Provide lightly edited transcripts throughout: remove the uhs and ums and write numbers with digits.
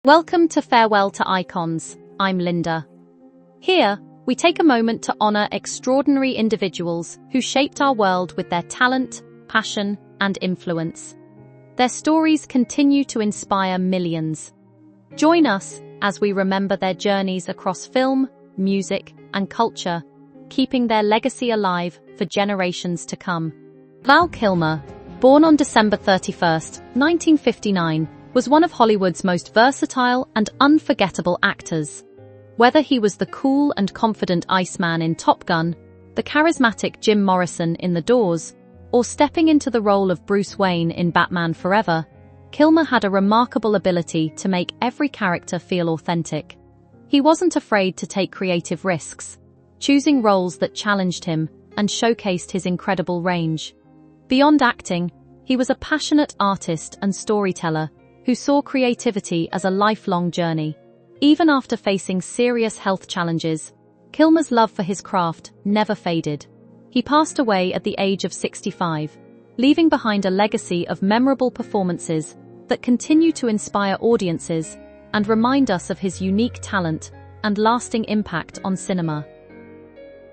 Welcome to Farewell to Icons. I'm Linda. Here, we take a moment to honor extraordinary individuals who shaped our world with their talent, passion, and influence. Their stories continue to inspire millions. Join us as we remember their journeys across film, music, and culture, keeping their legacy alive for generations to come. Val Kilmer, born on December 31st, 1959, was one of Hollywood's most versatile and unforgettable actors. Whether he was the cool and confident Iceman in Top Gun, the charismatic Jim Morrison in The Doors, or stepping into the role of Bruce Wayne in Batman Forever, Kilmer had a remarkable ability to make every character feel authentic. He wasn't afraid to take creative risks, choosing roles that challenged him and showcased his incredible range. Beyond acting, he was a passionate artist and storyteller who saw creativity as a lifelong journey. Even after facing serious health challenges, Kilmer's love for his craft never faded. He passed away at the age of 65, leaving behind a legacy of memorable performances that continue to inspire audiences and remind us of his unique talent and lasting impact on cinema.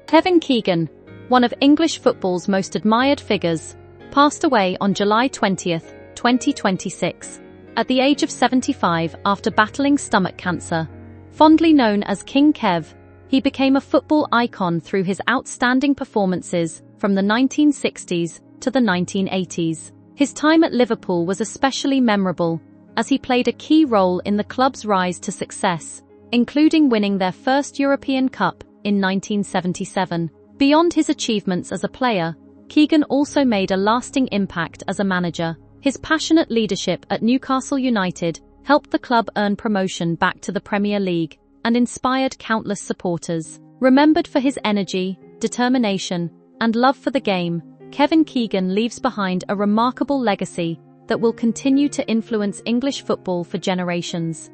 Kevin Keegan, one of English football's most admired figures, passed away on July 20, 2026. At the age of 75 after battling stomach cancer. Fondly known as King Kev, he became a football icon through his outstanding performances from the 1960s to the 1980s. His time at Liverpool was especially memorable, as he played a key role in the club's rise to success, including winning their first European Cup in 1977. Beyond his achievements as a player, Keegan also made a lasting impact as a manager. His passionate leadership at Newcastle United helped the club earn promotion back to the Premier League and inspired countless supporters. Remembered for his energy, determination, and love for the game, Kevin Keegan leaves behind a remarkable legacy that will continue to influence English football for generations.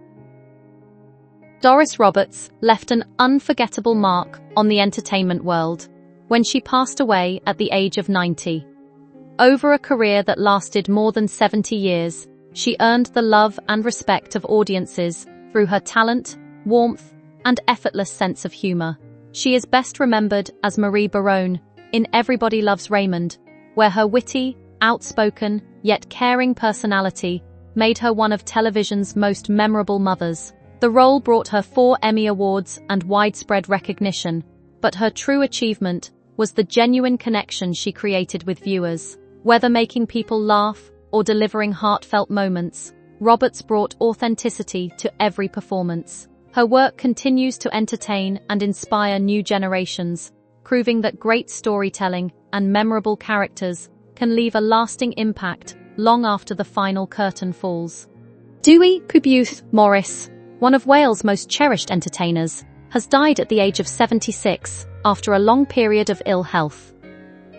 Doris Roberts left an unforgettable mark on the entertainment world when she passed away at the age of 90. Over a career that lasted more than 70 years, she earned the love and respect of audiences through her talent, warmth, and effortless sense of humor. She is best remembered as Marie Barone in Everybody Loves Raymond, where her witty, outspoken, yet caring personality made her one of television's most memorable mothers. The role brought her 4 Emmy Awards and widespread recognition, but her true achievement was the genuine connection she created with viewers. Whether making people laugh or delivering heartfelt moments, Roberts brought authenticity to every performance. Her work continues to entertain and inspire new generations, proving that great storytelling and memorable characters can leave a lasting impact long after the final curtain falls. Dewi Pwbeth Morris, one of Wales' most cherished entertainers, has died at the age of 76 after a long period of ill health.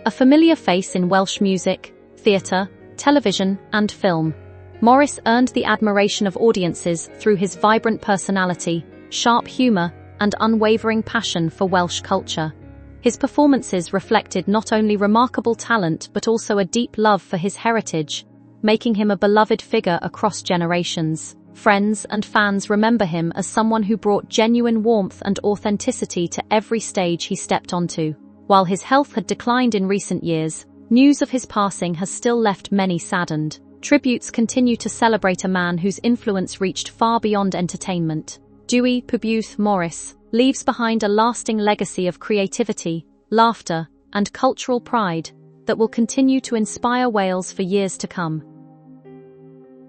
A familiar face in Welsh music, theatre, television, and film, Morris earned the admiration of audiences through his vibrant personality, sharp humour, and unwavering passion for Welsh culture. His performances reflected not only remarkable talent but also a deep love for his heritage, making him a beloved figure across generations. Friends and fans remember him as someone who brought genuine warmth and authenticity to every stage he stepped onto. While his health had declined in recent years, news of his passing has still left many saddened. Tributes continue to celebrate a man whose influence reached far beyond entertainment. Dewi Pwbeth Morris leaves behind a lasting legacy of creativity, laughter, and cultural pride that will continue to inspire Wales for years to come.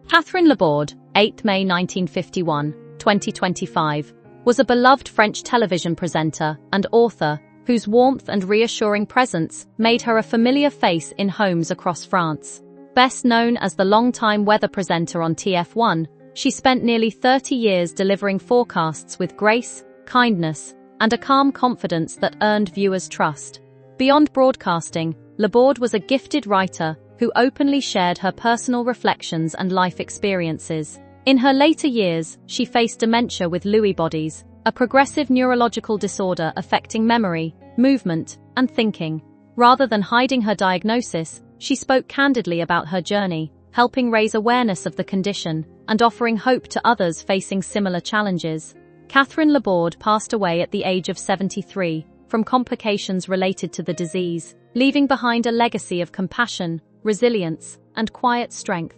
Catherine Laborde, 8th May 1951, 2025, was a beloved French television presenter and author whose warmth and reassuring presence made her a familiar face in homes across France. Best known as the longtime weather presenter on TF1, she spent nearly 30 years delivering forecasts with grace, kindness, and a calm confidence that earned viewers' trust. Beyond broadcasting, Laborde was a gifted writer who openly shared her personal reflections and life experiences. In her later years, she faced dementia with Lewy bodies, a progressive neurological disorder affecting memory, movement, and thinking. Rather than hiding her diagnosis, she spoke candidly about her journey, helping raise awareness of the condition and offering hope to others facing similar challenges. Catherine Laborde passed away at the age of 73 from complications related to the disease, leaving behind a legacy of compassion, resilience, and quiet strength.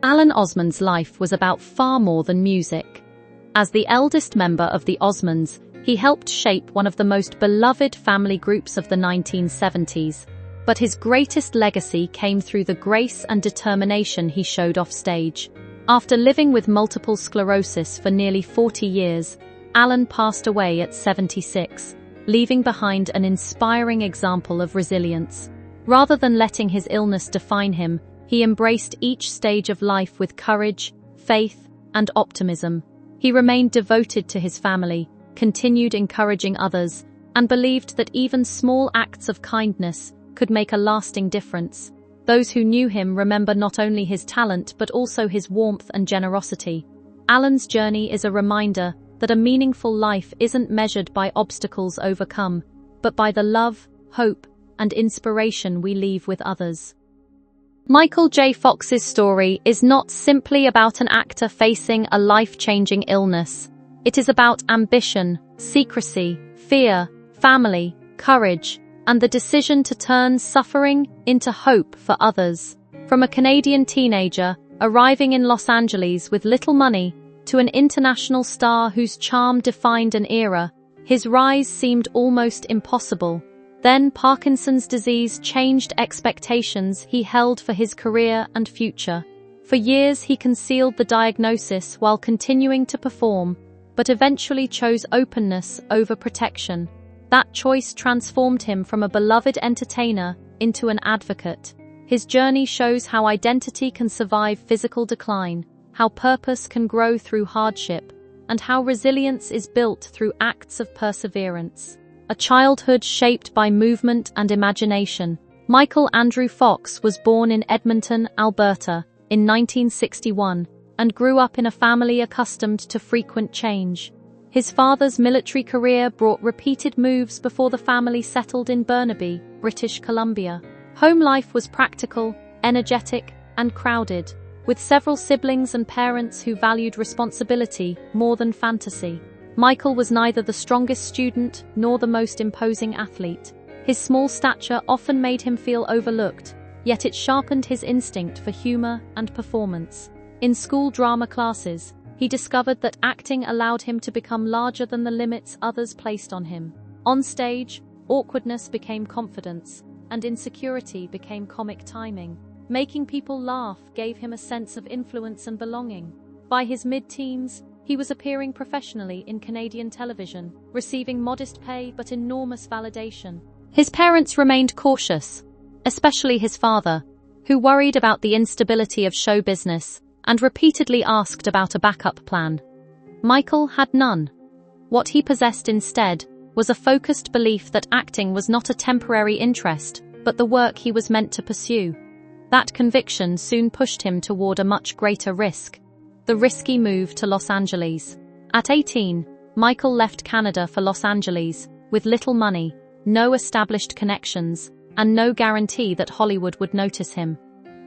Alan Osmond's life was about far more than music. As the eldest member of the Osmonds, he helped shape one of the most beloved family groups of the 1970s. But his greatest legacy came through the grace and determination he showed off stage. After living with multiple sclerosis for nearly 40 years, Alan passed away at 76, leaving behind an inspiring example of resilience. Rather than letting his illness define him, he embraced each stage of life with courage, faith, and optimism. He remained devoted to his family, continued encouraging others, and believed that even small acts of kindness could make a lasting difference. Those who knew him remember not only his talent but also his warmth and generosity. Alan's journey is a reminder that a meaningful life isn't measured by obstacles overcome, but by the love, hope, and inspiration we leave with others. Michael J. Fox's story is not simply about an actor facing a life-changing illness. It is about ambition, secrecy, fear, family, courage, and the decision to turn suffering into hope for others. From a Canadian teenager arriving in Los Angeles with little money to an international star whose charm defined an era, his rise seemed almost impossible. Then Parkinson's disease changed expectations he held for his career and future. For years he concealed the diagnosis while continuing to perform, but eventually chose openness over protection. That choice transformed him from a beloved entertainer into an advocate. His journey shows how identity can survive physical decline, how purpose can grow through hardship, and how resilience is built through acts of perseverance. A childhood shaped by movement and imagination, Michael Andrew Fox was born in Edmonton, Alberta, in 1961, and grew up in a family accustomed to frequent change. His father's military career brought repeated moves before the family settled in Burnaby, British Columbia. Home life was practical, energetic, and crowded, with several siblings and parents who valued responsibility more than fantasy. Michael was neither the strongest student nor the most imposing athlete. His small stature often made him feel overlooked, yet it sharpened his instinct for humor and performance. In school drama classes, he discovered that acting allowed him to become larger than the limits others placed on him. On stage, awkwardness became confidence, and insecurity became comic timing. Making people laugh gave him a sense of influence and belonging. By his mid-teens, he was appearing professionally in Canadian television, receiving modest pay but enormous validation. His parents remained cautious, especially his father, who worried about the instability of show business and repeatedly asked about a backup plan. Michael had none. What he possessed instead was a focused belief that acting was not a temporary interest, but the work he was meant to pursue. That conviction soon pushed him toward a much greater risk: the risky move to Los Angeles. At 18, Michael left Canada for Los Angeles, with little money, no established connections, and no guarantee that Hollywood would notice him.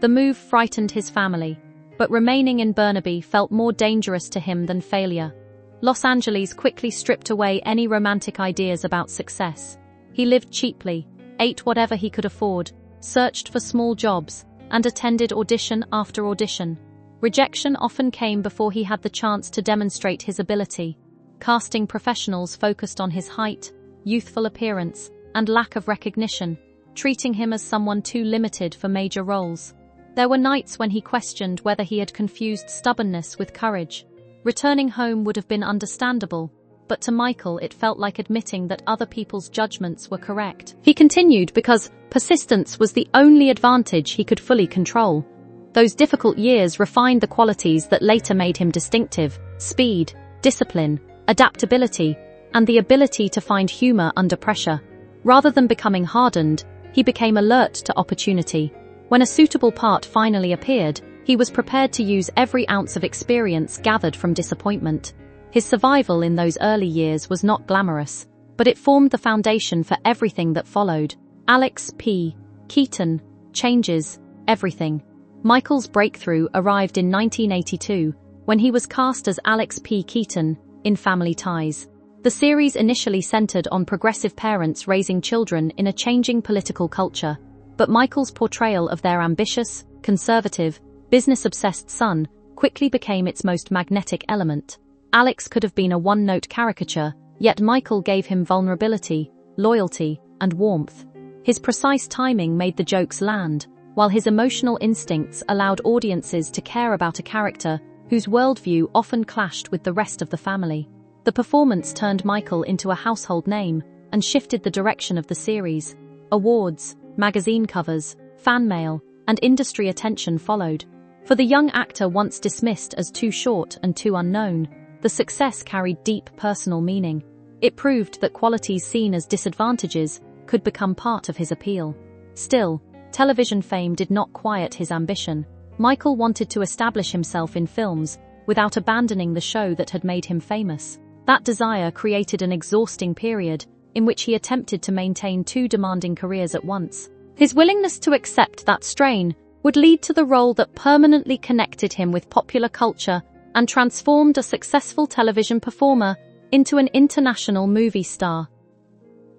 The move frightened his family, but remaining in Burnaby felt more dangerous to him than failure. Los Angeles quickly stripped away any romantic ideas about success. He lived cheaply, ate whatever he could afford, searched for small jobs, and attended audition after audition. Rejection often came before he had the chance to demonstrate his ability. Casting professionals focused on his height, youthful appearance, and lack of recognition, treating him as someone too limited for major roles. There were nights when he questioned whether he had confused stubbornness with courage. Returning home would have been understandable, but to Michael it felt like admitting that other people's judgments were correct. He continued because persistence was the only advantage he could fully control. Those difficult years refined the qualities that later made him distinctive: speed, discipline, adaptability, and the ability to find humor under pressure. Rather than becoming hardened, he became alert to opportunity. When a suitable part finally appeared, he was prepared to use every ounce of experience gathered from disappointment. His survival in those early years was not glamorous, but it formed the foundation for everything that followed. Alex P. Keaton changes everything. Michael's breakthrough arrived in 1982, when he was cast as Alex P. Keaton in Family Ties. The series initially centered on progressive parents raising children in a changing political culture, but Michael's portrayal of their ambitious, conservative, business-obsessed son quickly became its most magnetic element. Alex could have been a one-note caricature, yet Michael gave him vulnerability, loyalty, and warmth. His precise timing made the jokes land, while his emotional instincts allowed audiences to care about a character whose worldview often clashed with the rest of the family. The performance turned Michael into a household name and shifted the direction of the series. Awards, magazine covers, fan mail, and industry attention followed. For the young actor once dismissed as too short and too unknown, the success carried deep personal meaning. It proved that qualities seen as disadvantages could become part of his appeal. Still, television fame did not quiet his ambition. Michael wanted to establish himself in films without abandoning the show that had made him famous. That desire created an exhausting period in which he attempted to maintain two demanding careers at once. His willingness to accept that strain would lead to the role that permanently connected him with popular culture and transformed a successful television performer into an international movie star.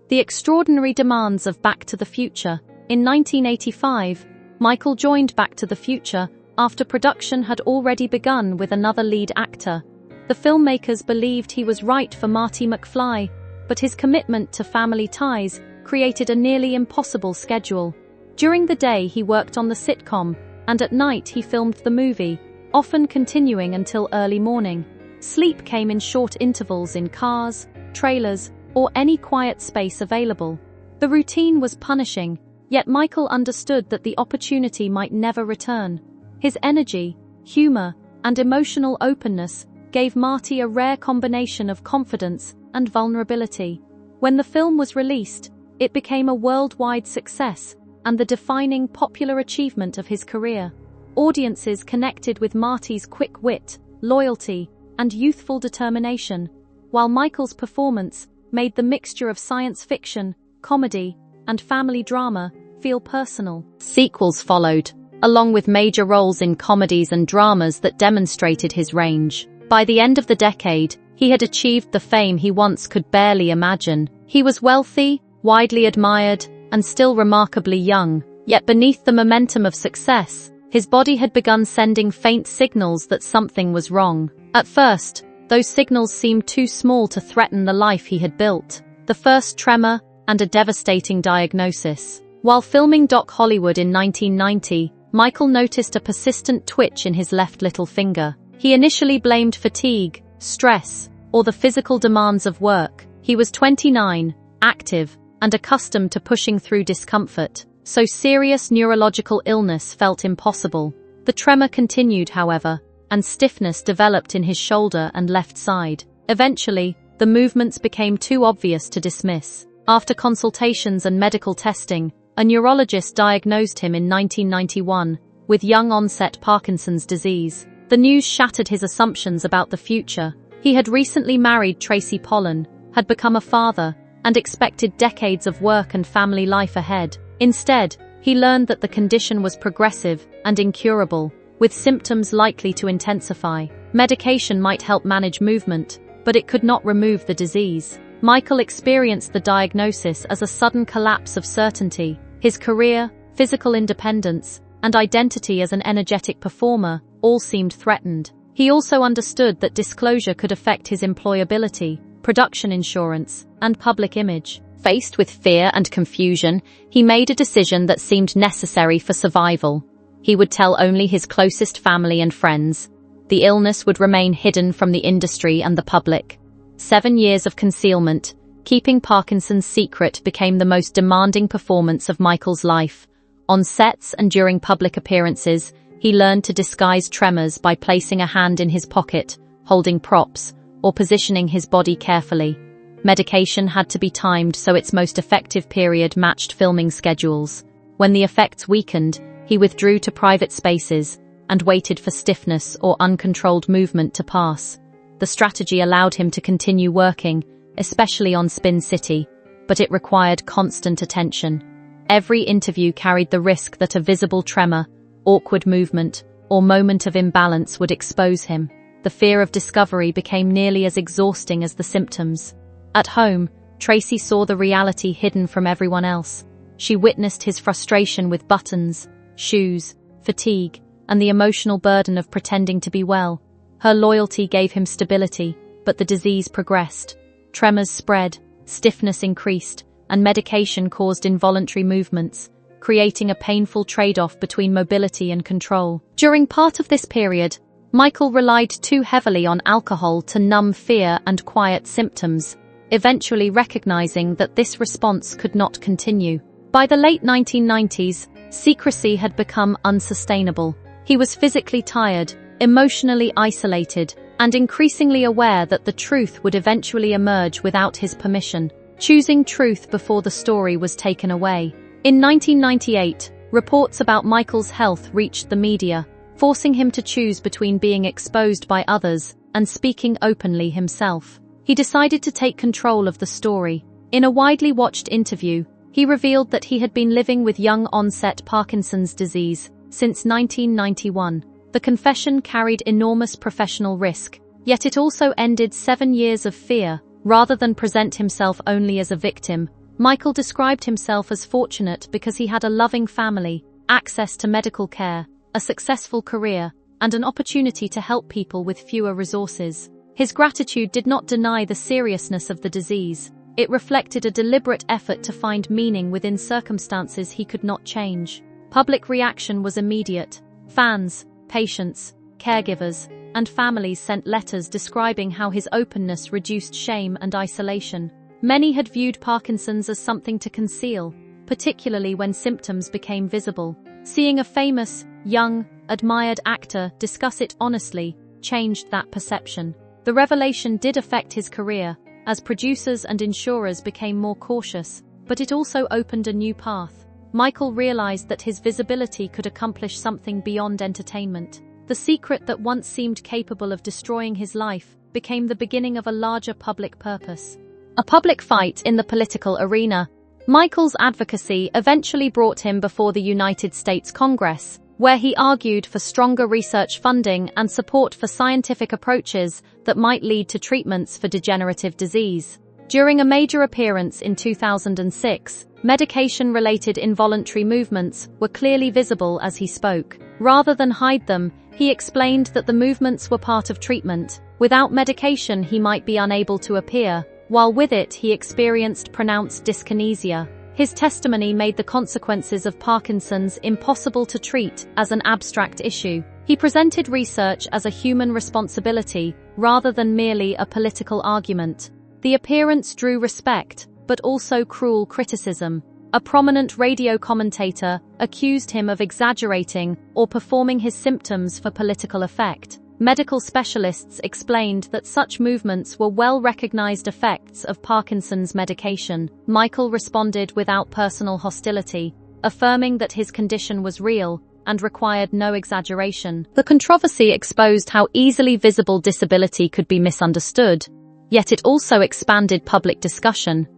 The extraordinary demands of Back to the Future. In 1985, Michael joined Back to the Future after production had already begun with another lead actor. The filmmakers believed he was right for Marty McFly, but his commitment to Family Ties created a nearly impossible schedule. During the day he worked on the sitcom, and at night he filmed the movie, often continuing until early morning. Sleep came in short intervals in cars, trailers, or any quiet space available. The routine was punishing, yet Michael understood that the opportunity might never return. His energy, humor, and emotional openness gave Marty a rare combination of confidence and vulnerability. When the film was released, it became a worldwide success and the defining popular achievement of his career. Audiences connected with Marty's quick wit, loyalty, and youthful determination, while Michael's performance made the mixture of science fiction, comedy, and family drama feel personal. Sequels followed, along with major roles in comedies and dramas that demonstrated his range. By the end of the decade, he had achieved the fame he once could barely imagine. He was wealthy, widely admired, and still remarkably young. Yet beneath the momentum of success, his body had begun sending faint signals that something was wrong. At first, those signals seemed too small to threaten the life he had built. The first tremor and a devastating diagnosis. While filming Doc Hollywood in 1990, Michael noticed a persistent twitch in his left little finger. He initially blamed fatigue, stress, or the physical demands of work. He was 29, active, and accustomed to pushing through discomfort, so serious neurological illness felt impossible. The tremor continued, however, and stiffness developed in his shoulder and left side. Eventually, the movements became too obvious to dismiss. After consultations and medical testing, a neurologist diagnosed him in 1991 with young-onset Parkinson's disease. The news shattered his assumptions about the future. He had recently married Tracy Pollan, had become a father, and expected decades of work and family life ahead. Instead, he learned that the condition was progressive and incurable, with symptoms likely to intensify. Medication might help manage movement, but it could not remove the disease. Michael experienced the diagnosis as a sudden collapse of certainty. His career, physical independence, and identity as an energetic performer all seemed threatened. He also understood that disclosure could affect his employability, production insurance, and public image. Faced with fear and confusion, he made a decision that seemed necessary for survival. He would tell only his closest family and friends. The illness would remain hidden from the industry and the public. 7 years of concealment, keeping Parkinson's secret became the most demanding performance of Michael's life. On sets and during public appearances, he learned to disguise tremors by placing a hand in his pocket, holding props, or positioning his body carefully. Medication had to be timed so its most effective period matched filming schedules. When the effects weakened, he withdrew to private spaces and waited for stiffness or uncontrolled movement to pass. The strategy allowed him to continue working, especially on Spin City, but it required constant attention. Every interview carried the risk that a visible tremor, awkward movement, or moment of imbalance would expose him. The fear of discovery became nearly as exhausting as the symptoms. At home, Tracy saw the reality hidden from everyone else. She witnessed his frustration with buttons, shoes, fatigue, and the emotional burden of pretending to be well. Her loyalty gave him stability, but the disease progressed. Tremors spread, stiffness increased, and medication caused involuntary movements, creating a painful trade-off between mobility and control. During part of this period, Michael relied too heavily on alcohol to numb fear and quiet symptoms, eventually recognizing that this response could not continue. By the late 1990s, secrecy had become unsustainable. He was physically tired, emotionally isolated, and increasingly aware that the truth would eventually emerge without his permission, choosing truth before the story was taken away. In 1998, reports about Michael's health reached the media, forcing him to choose between being exposed by others and speaking openly himself. He decided to take control of the story. In a widely watched interview, he revealed that he had been living with young-onset Parkinson's disease since 1991. The confession carried enormous professional risk, yet it also ended 7 years of fear. Rather than present himself only as a victim, Michael described himself as fortunate because he had a loving family, access to medical care, a successful career, and an opportunity to help people with fewer resources. His gratitude did not deny the seriousness of the disease. It reflected a deliberate effort to find meaning within circumstances he could not change. Public reaction was immediate. Fans, patients, caregivers, and families sent letters describing how his openness reduced shame and isolation. Many had viewed Parkinson's as something to conceal, particularly when symptoms became visible. Seeing a famous, young, admired actor discuss it honestly changed that perception. The revelation did affect his career, as producers and insurers became more cautious, but it also opened a new path. Michael realized that his visibility could accomplish something beyond entertainment. The secret that once seemed capable of destroying his life became the beginning of a larger public purpose. A public fight in the political arena. Michael's advocacy eventually brought him before the United States Congress, where he argued for stronger research funding and support for scientific approaches that might lead to treatments for degenerative disease. During a major appearance in 2006, medication-related involuntary movements were clearly visible as he spoke. Rather than hide them, he explained that the movements were part of treatment. Without medication, he might be unable to appear, while with it he experienced pronounced dyskinesia. His testimony made the consequences of Parkinson's impossible to treat as an abstract issue. He presented research as a human responsibility rather than merely a political argument. The appearance drew respect, but also cruel criticism. A prominent radio commentator accused him of exaggerating or performing his symptoms for political effect. Medical specialists explained that such movements were well-recognized effects of Parkinson's medication. Michael responded without personal hostility, affirming that his condition was real and required no exaggeration. The controversy exposed how easily visible disability could be misunderstood, yet it also expanded public discussion.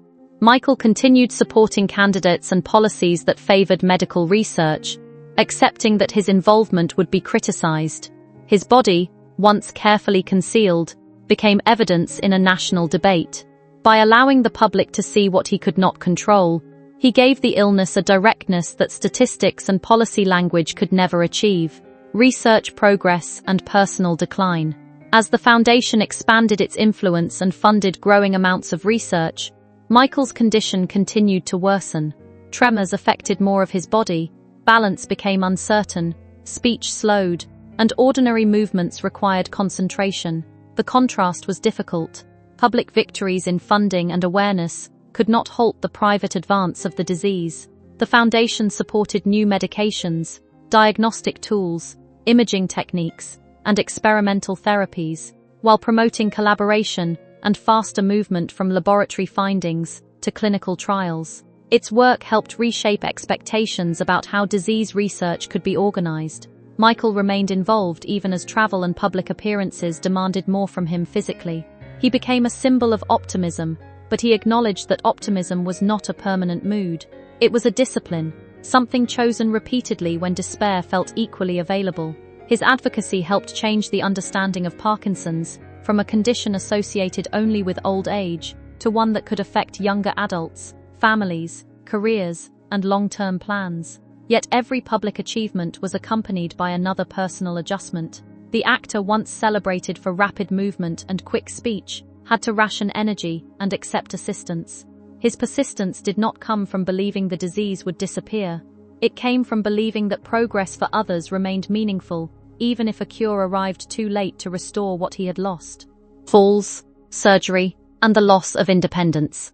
Michael continued supporting candidates and policies that favored medical research, accepting that his involvement would be criticized. His body, once carefully concealed, became evidence in a national debate. By allowing the public to see what he could not control, he gave the illness a directness that statistics and policy language could never achieve. Research progress and personal decline. As the foundation expanded its influence and funded growing amounts of research, Michael's condition continued to worsen. Tremors affected more of his body, balance became uncertain, speech slowed, and ordinary movements required concentration. The contrast was difficult. Public victories in funding and awareness could not halt the private advance of the disease. The foundation supported new medications, diagnostic tools, imaging techniques, and experimental therapies, while promoting collaboration and faster movement from laboratory findings to clinical trials. Its work helped reshape expectations about how disease research could be organized. Michael remained involved even as travel and public appearances demanded more from him physically. He became a symbol of optimism, but he acknowledged that optimism was not a permanent mood. It was a discipline, something chosen repeatedly when despair felt equally available. His advocacy helped change the understanding of Parkinson's, from a condition associated only with old age to one that could affect younger adults, families, careers, and long-term plans. Yet every public achievement was accompanied by another personal adjustment. The actor, once celebrated for rapid movement and quick speech, had to ration energy and accept assistance. His persistence did not come from believing the disease would disappear. It came from believing that progress for others remained meaningful, even if a cure arrived too late to restore what he had lost. Falls, surgery, and the loss of independence.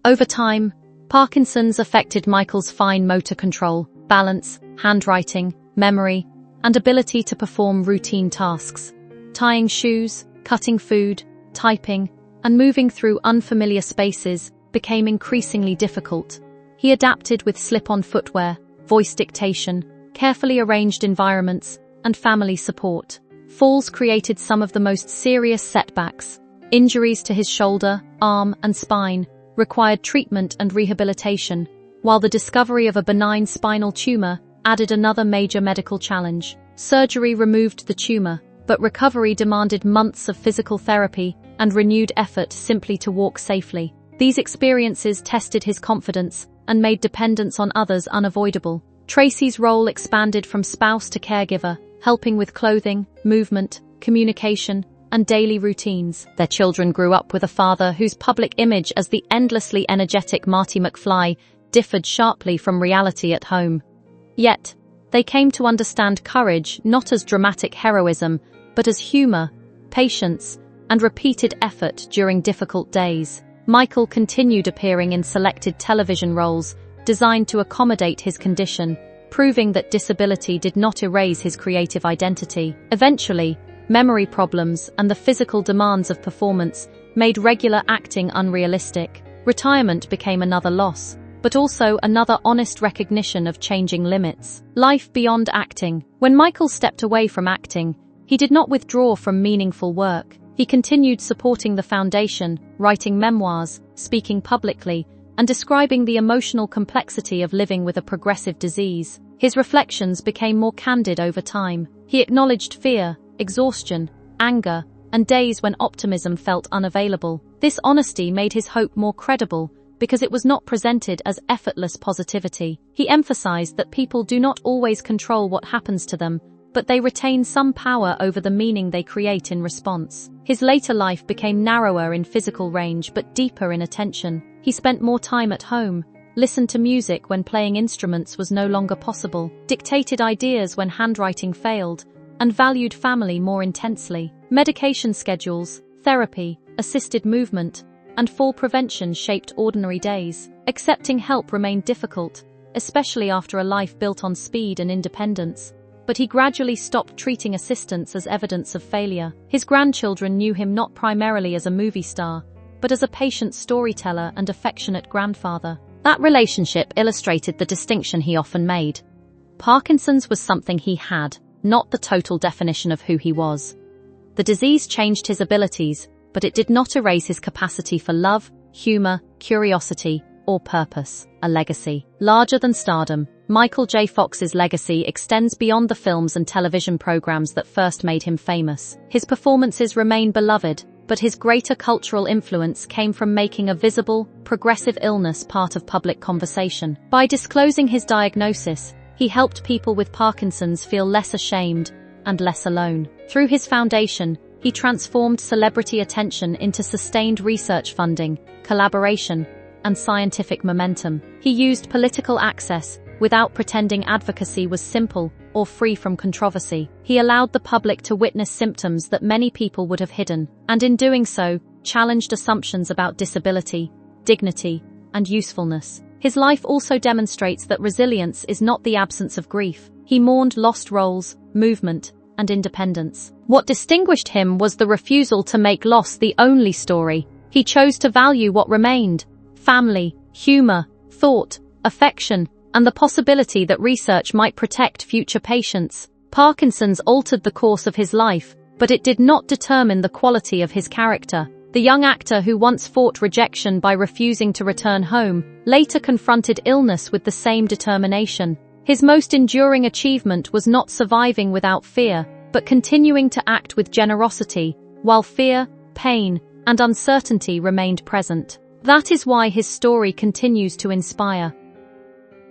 Over time, Parkinson's affected Michael's fine motor control, balance, handwriting, memory, and ability to perform routine tasks. Tying shoes, cutting food, typing, and moving through unfamiliar spaces became increasingly difficult. He adapted with slip-on footwear, voice dictation, carefully arranged environments, and family support. Falls created some of the most serious setbacks. Injuries to his shoulder, arm, and spine required treatment and rehabilitation, while the discovery of a benign spinal tumor added another major medical challenge. Surgery removed the tumor, but recovery demanded months of physical therapy and renewed effort simply to walk safely. These experiences tested his confidence and made dependence on others unavoidable. Tracy's role expanded from spouse to caregiver, helping with clothing, movement, communication, and daily routines. Their children grew up with a father whose public image as the endlessly energetic Marty McFly differed sharply from reality at home. Yet, they came to understand courage not as dramatic heroism, but as humor, patience, and repeated effort during difficult days. Michael continued appearing in selected television roles designed to accommodate his condition, proving that disability did not erase his creative identity. Eventually, memory problems and the physical demands of performance made regular acting unrealistic. Retirement became another loss, but also another honest recognition of changing limits. Life beyond acting. When Michael stepped away from acting, he did not withdraw from meaningful work. He continued supporting the foundation, writing memoirs, speaking publicly, and describing the emotional complexity of living with a progressive disease. His reflections became more candid over time. He acknowledged fear, exhaustion, anger, and days when optimism felt unavailable. This honesty made his hope more credible because it was not presented as effortless positivity. He emphasized that people do not always control what happens to them, but they retain some power over the meaning they create in response. His later life became narrower in physical range but deeper in attention. He spent more time at home, listened to music when playing instruments was no longer possible, dictated ideas when handwriting failed, and valued family more intensely. Medication schedules, therapy, assisted movement, and fall prevention shaped ordinary days. Accepting help remained difficult, especially after a life built on speed and independence. But he gradually stopped treating assistance as evidence of failure. His grandchildren knew him not primarily as a movie star, but as a patient storyteller and affectionate grandfather. That relationship illustrated the distinction he often made. Parkinson's was something he had, not the total definition of who he was. The disease changed his abilities, but it did not erase his capacity for love, humor, curiosity, or purpose. A legacy. Larger than stardom, Michael J. Fox's legacy extends beyond the films and television programs that first made him famous. His performances remain beloved, but his greater cultural influence came from making a visible, progressive illness part of public conversation. By disclosing his diagnosis, he helped people with Parkinson's feel less ashamed and less alone. Through his foundation, he transformed celebrity attention into sustained research funding, collaboration, and scientific momentum. He used political access without pretending advocacy was simple or free from controversy. He allowed the public to witness symptoms that many people would have hidden, and in doing so, challenged assumptions about disability, dignity, and usefulness. His life also demonstrates that resilience is not the absence of grief. He mourned lost roles, movement, and independence. What distinguished him was the refusal to make loss the only story. He chose to value what remained: family, humor, thought, affection, and the possibility that research might protect future patients. Parkinson's altered the course of his life, but it did not determine the quality of his character. The young actor who once fought rejection by refusing to return home later confronted illness with the same determination. His most enduring achievement was not surviving without fear, but continuing to act with generosity, while fear, pain, and uncertainty remained present. That is why his story continues to inspire.